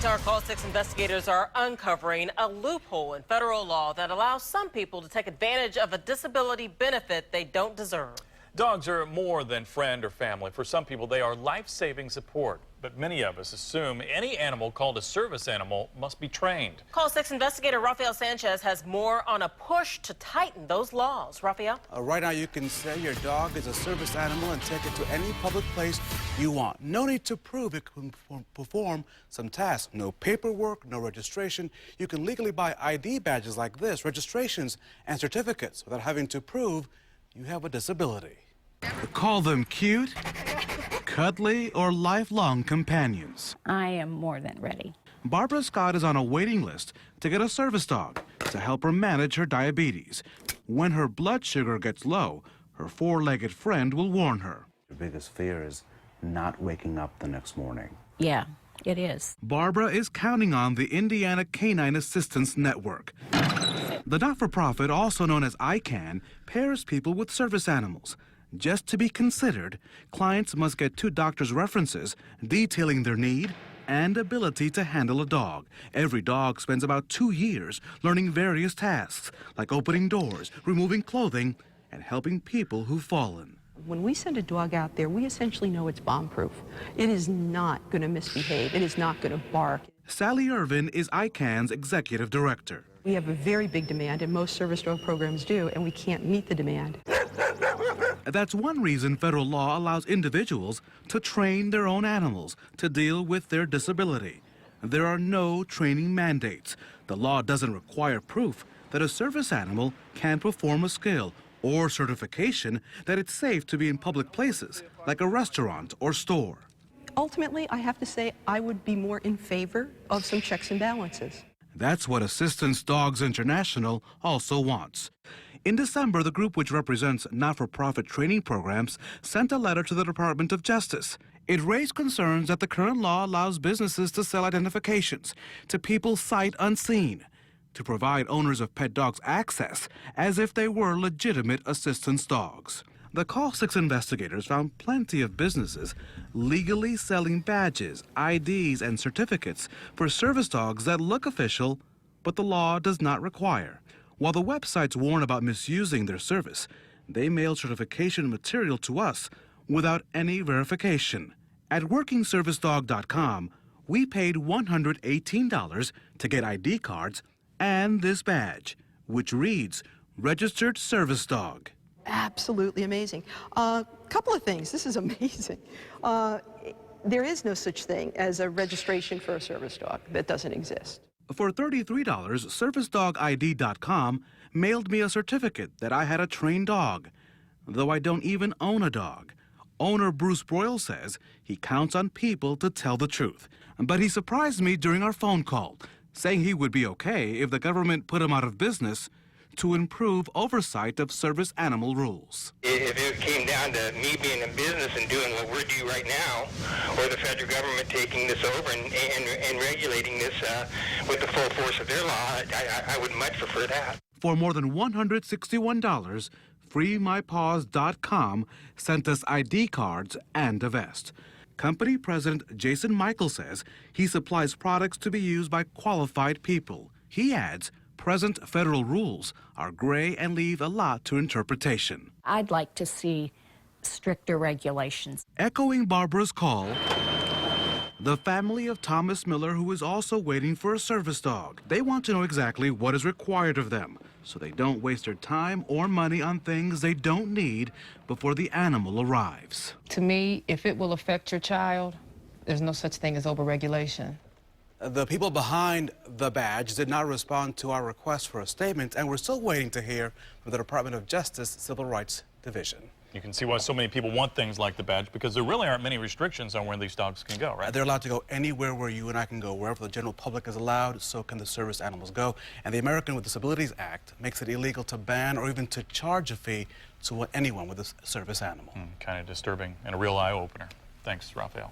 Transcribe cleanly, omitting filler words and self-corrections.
Tonight, our Call 6 investigators are uncovering a loophole in federal law that allows some people to take advantage of a disability benefit they don't deserve. Dogs are more than friend or family. For some people, they are life-saving support. But many of us assume any animal called a service animal must be trained. Call 6 investigator Rafael Sanchez has more on a push to tighten those laws. Rafael? Right now, you can say your dog is a service animal and take it to any public place you want. No need to prove it can perform some tasks. No paperwork, no registration. You can legally buy ID badges like this, registrations and certificates without having to prove you have a disability. Call them cute, cuddly, or lifelong companions. I am more than ready. Barbara Scott is on a waiting list to get a service dog to help her manage her diabetes. When her blood sugar gets low, her four-legged friend will warn her. Your biggest fear is not waking up the next morning. Yeah, it is. Barbara is counting on the Indiana Canine Assistance Network. The not-for-profit, also known as ICANN, pairs people with service animals. Just to be considered, clients must get two doctors' references detailing their need and ability to handle a dog. Every dog spends about 2 years learning various tasks, like opening doors, removing clothing, and helping people who've fallen. When we send a dog out there, we essentially know it's bomb-proof. It is not going to misbehave. It is not going to bark. Sally Irvin is ICANN's executive director. We have a very big demand, and most service dog programs do, and we can't meet the demand. That's one reason federal law allows individuals to train their own animals to deal with their disability. There are no training mandates. The law doesn't require proof that a service animal can perform a skill or certification that it's safe to be in public places, like a restaurant or store. Ultimately, I have to say I would be more in favor of some checks and balances. That's what Assistance Dogs International also wants. In December, the group, which represents not-for-profit training programs, sent a letter to the Department of Justice. It raised concerns that the current law allows businesses to sell identifications to people sight unseen, to provide owners of pet dogs access as if they were legitimate assistance dogs. The Call 6 investigators found plenty of businesses legally selling badges, IDs, and certificates for service dogs that look official, but the law does not require. While the websites warn about misusing their service, they mail certification material to us without any verification. At WorkingServiceDog.com, we paid $118 to get ID cards and this badge, which reads Registered Service Dog. Absolutely amazing. Couple of things. This is amazing. There is no such thing as a registration for a service dog. That doesn't exist. For $33, ServiceDogID.com mailed me a certificate that I had a trained dog, though I don't even own a dog. Owner Bruce Broyle says he counts on people to tell the truth. But he surprised me during our phone call, saying he would be okay if the government put him out of business to improve oversight of service animal rules. If it came down to me being in business and doing what we're doing right now, or the federal government taking this over and regulating this with the full force of their law, I would much prefer that. For more than $161, FreeMyPaws.com sent us ID cards and a vest. Company President Jason Michael says he supplies products to be used by qualified people. He adds, present federal rules are gray and leave a lot to interpretation. I'd like to see stricter regulations. Echoing Barbara's call, the family of Thomas Miller, who is also waiting for a service dog. They want to know exactly what is required of them, so they don't waste their time or money on things they don't need before the animal arrives. To me, if it will affect your child, there's no such thing as overregulation. The people behind the badge did not respond to our request for a statement, and we're still waiting to hear from the Department of Justice Civil Rights Division. You can see why so many people want things like the badge, because there really aren't many restrictions on where these dogs can go, right? They're allowed to go anywhere where you and I can go. Wherever the general public is allowed, so can the service animals go. And the American with Disabilities Act makes it illegal to ban or even to charge a fee to anyone with a service animal. Kind of disturbing and a real eye-opener. Thanks, Rafael.